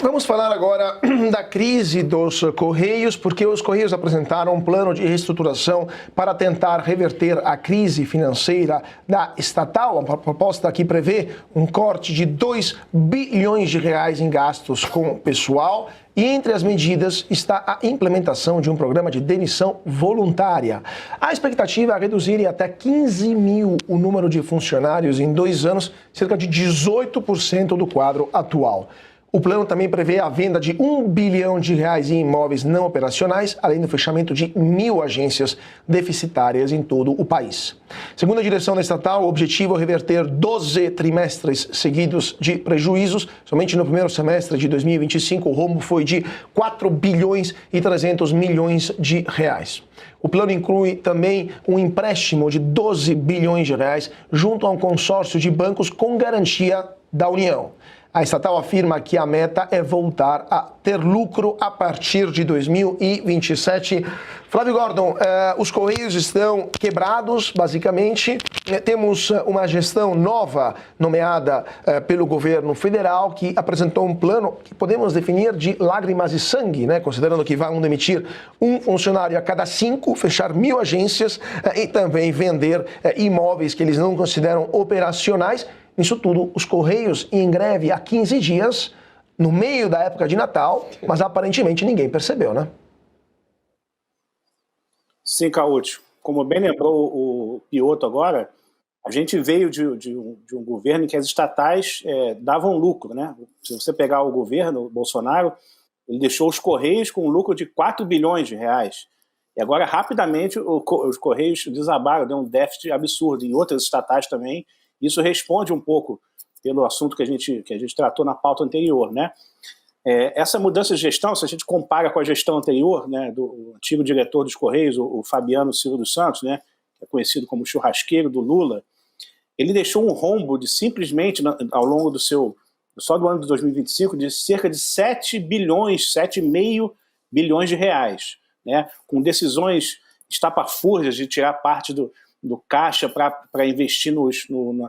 Vamos falar agora da crise dos Correios, porque os Correios apresentaram um plano de reestruturação para tentar reverter a crise financeira da estatal. A proposta que prevê um corte de 2 bilhões de reais em gastos com pessoal. E entre as medidas está a implementação de um programa de demissão voluntária. A expectativa é reduzir até 15 mil o número de funcionários em 2 anos, cerca de 18% do quadro atual. O plano também prevê a venda de 1 bilhão de reais em imóveis não operacionais, além do fechamento de 1.000 agências deficitárias em todo o país. Segundo a direção da estatal, o objetivo é reverter 12 trimestres seguidos de prejuízos. Somente no primeiro semestre de 2025, o rombo foi de 4 bilhões e 300 milhões de reais. O plano inclui também um empréstimo de 12 bilhões de reais junto a um consórcio de bancos com garantia da União. A estatal afirma que a meta é voltar a ter lucro a partir de 2027. Flávio Gordon, os Correios estão quebrados, basicamente. Temos uma gestão nova nomeada pelo governo federal que apresentou um plano que podemos definir de lágrimas e sangue, né? Considerando que vão demitir um funcionário a cada 5, fechar 1.000 agências e também vender imóveis que eles não consideram operacionais. Nisso tudo, os Correios em greve há 15 dias, no meio da época de Natal, mas aparentemente ninguém percebeu, né? Sim, Caúcho. Como bem lembrou o Piotto agora, a gente veio de um governo em que as estatais davam lucro, né? Se você pegar o governo, o Bolsonaro, ele deixou os Correios com um lucro de 4 bilhões de reais. E agora, rapidamente, os Correios desabaram, deu um déficit absurdo. Em outras estatais também. Isso responde um pouco pelo assunto que a gente tratou na pauta anterior, né? Essa mudança de gestão, se a gente compara com a gestão anterior, né, do antigo diretor dos Correios, o Fabiano Silva dos Santos, né, que é conhecido como churrasqueiro do Lula, ele deixou um rombo de simplesmente, ao longo só do ano de 2025, de cerca de 7 bilhões, 7,5 bilhões de reais, né, com decisões estapafúrdias de tirar parte do caixa para investir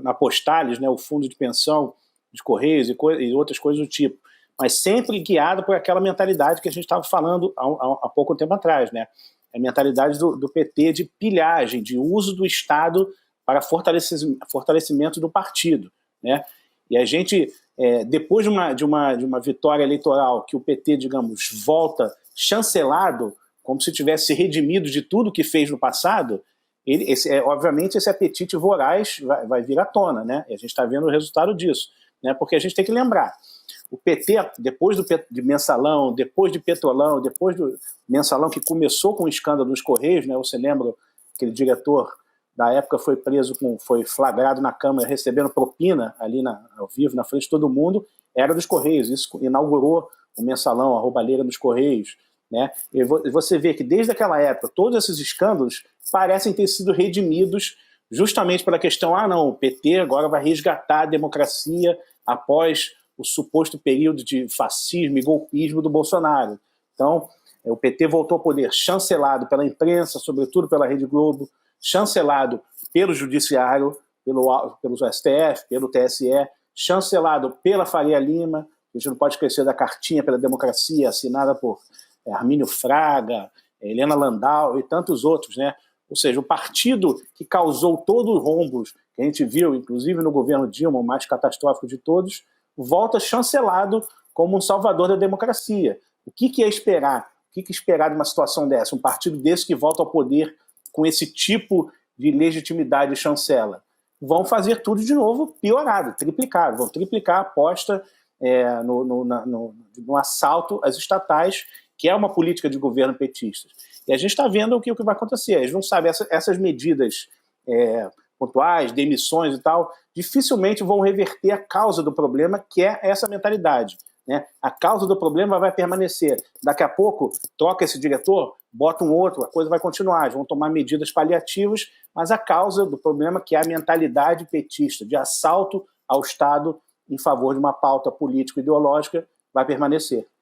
na Postales, né, o fundo de pensão de Correios e outras coisas do tipo, mas sempre guiado por aquela mentalidade que a gente estava falando há pouco tempo atrás, né? A mentalidade do PT de pilhagem, de uso do Estado para fortalecimento do partido, né? E a gente, depois de uma vitória eleitoral que o PT, digamos, volta chancelado, como se tivesse redimido de tudo que fez no passado, obviamente esse apetite voraz vai vir à tona, né? E a gente está vendo o resultado disso, né? Porque a gente tem que lembrar, o PT, depois de Mensalão, depois de Petrolão, depois do Mensalão que começou com o escândalo dos Correios, né? Você lembra, aquele diretor da época foi preso, foi flagrado na Câmara recebendo propina ali ao vivo, na frente de todo mundo, era dos Correios. Isso inaugurou o Mensalão, a roubalheira dos Correios, né? E você vê que desde aquela época todos esses escândalos parecem ter sido redimidos justamente pela questão, não, o PT agora vai resgatar a democracia após o suposto período de fascismo e golpismo do Bolsonaro. Então, o PT voltou ao poder chancelado pela imprensa, sobretudo pela Rede Globo, chancelado pelo Judiciário, pelo STF, pelo TSE, chancelado pela Faria Lima. A gente não pode esquecer da Cartinha pela Democracia, assinada por Armínio Fraga, Helena Landau e tantos outros, né? Ou seja, o partido que causou todo o rombo que a gente viu, inclusive no governo Dilma, o mais catastrófico de todos, volta chancelado como um salvador da democracia. O que é esperar? O que esperar de uma situação dessa? Um partido desse que volta ao poder com esse tipo de legitimidade e chancela. Vão fazer tudo de novo piorado, triplicado. Vão triplicar a aposta no assalto às estatais, que é uma política de governo petista. E a gente está vendo o que vai acontecer. A gente não sabe, essas medidas pontuais, demissões e tal, dificilmente vão reverter a causa do problema, que é essa mentalidade, né? A causa do problema vai permanecer. Daqui a pouco, troca esse diretor, bota um outro, a coisa vai continuar. Eles vão tomar medidas paliativas, mas a causa do problema, que é a mentalidade petista, de assalto ao Estado em favor de uma pauta político-ideológica, vai permanecer.